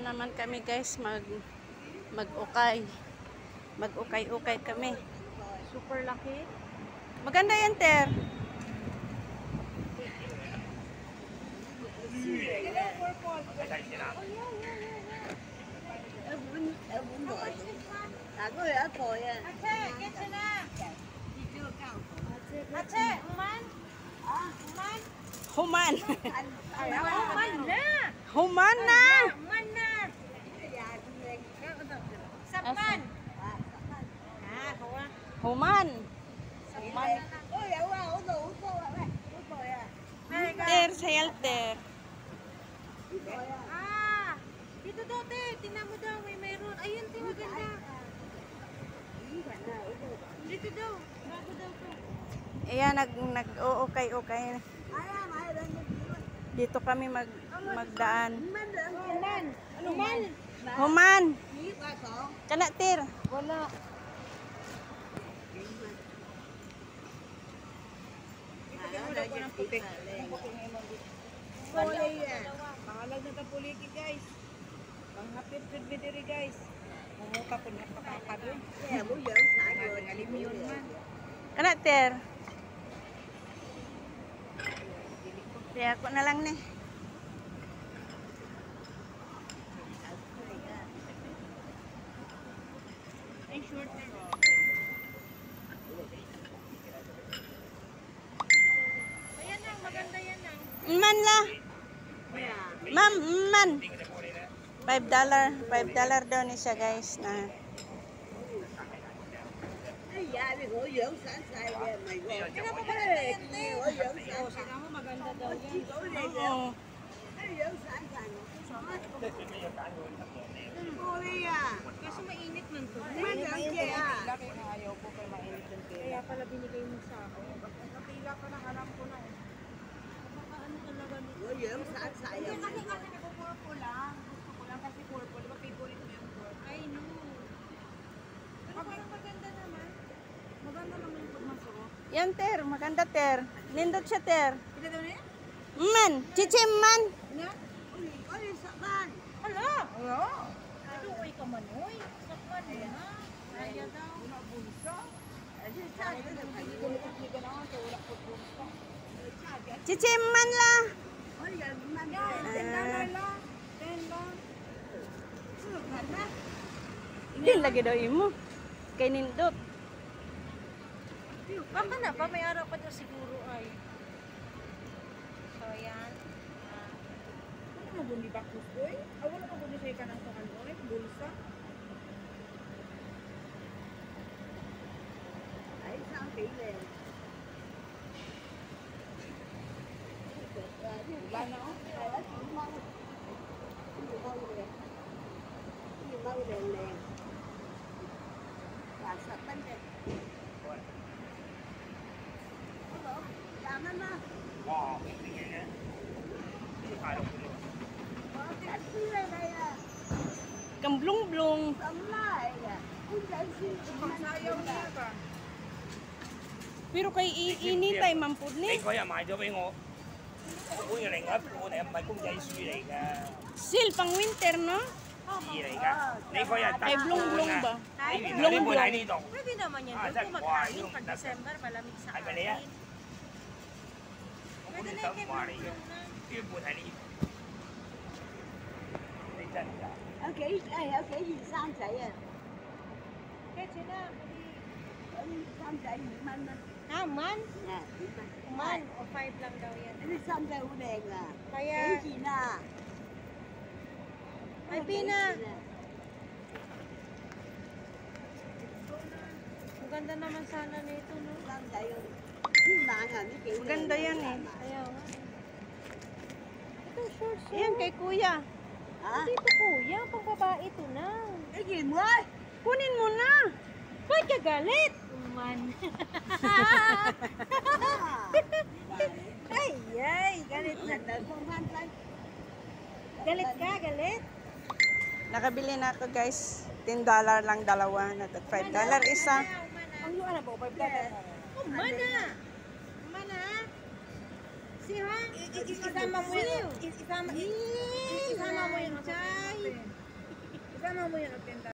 naman kami guys mag-ukay. Mag-ukay-ukay kami. Super laki. Maganda yan, Ter. Human. Human na. Human na. Human na. Sapan. Human. Ter, sayal, Ter. Dito daw, te. Tingnan mo daw. Mayroon. Ayun, te. Maganda. Dito daw. Bago daw to. Ayan, nag-ukay-ukay. Dito kami magdaan. Human. Human. Human. Kana, Ter. Wala. Pangalag na tapuliki guys. Panghapit sa bidiri guys. Mumuka po na pakakado. Alimyon man. Kana, Ter. Kaya ako na lang ni. Ay, short na. Ayan na. Maganda yan na. Man la. Ma'am, man. $5. $5 daw ni siya guys na. Tingnan mo pala yan, te. Sila mo maganda daw yan. Oo. Kaso mainit man to. Laki na ayaw ko kay mainit yung tela. Kaya pala binigay mo sa akin. Nakapila ka na, alam ko na eh. Baka ano talaga nito. Hindi kasi nagpo-purple lang. Gusto ko lang kasi purple. Diba favorite mo yung purple? I know. Pero parang maganda naman. Maganda naman yung pagmasuot. Yan, Ter. Maganda, Ter. Nindot siya, Ter. Pila daw na yan? Man. Chichim man. Hala! Oo. Ano, uy ka man, uy. Sakman mo na. Kaya daw. Una bulsa. Kulit-kulit na ako. Wala po bulsa. Chichim man la. Yan, $10 lang. 10 lang. Hindi lagi daw imo. Kay nindot. Baka na pa, may araw pa daw siguro ay. So, yan. Ano mo bundi bakos ko eh? Wala mo bundi siya kanang sa ano eh? Bulsa. Wala na oh. Kamblong-blong. Pagsayaw niya ka. Pero kay initay mampud ni. 你嗰日買咗俾我，我本嘅另外一半嚟，唔係公仔書嚟㗎， Seal pang winter, no? 紙嚟㗎。你嗰日得 Ay blong-blong ba? 你原來呢本喺呢度， Pwede naman yan. Ah, Doon kung wow, magkain yung- pag December, malamig sa係咪你啊 akin.？我本 Pwede 嚟 na 想 yung 話你嘅，呢本喺呢度，你真㗎？ Kaya na. Ha, man? Man. O 5 lang daw yan. Kaya, ay pina. Ang ganda naman sana nito, no? Maganda yan eh. Kaya nga. Ito, short, short. Ayan kay kuya. Hindi ito, kuya. Pang babae ito na. Kunin mo na. Ba't ka galit? Man. Ay, galit na. Galit ka, galit? Nakabili na ako guys. $10 lang dalawa. $5 isa. Ang yung ano ba? $5 na. Mana? Mana? Si ha? Isama mo yung chay. Isama mo yan ang tinta.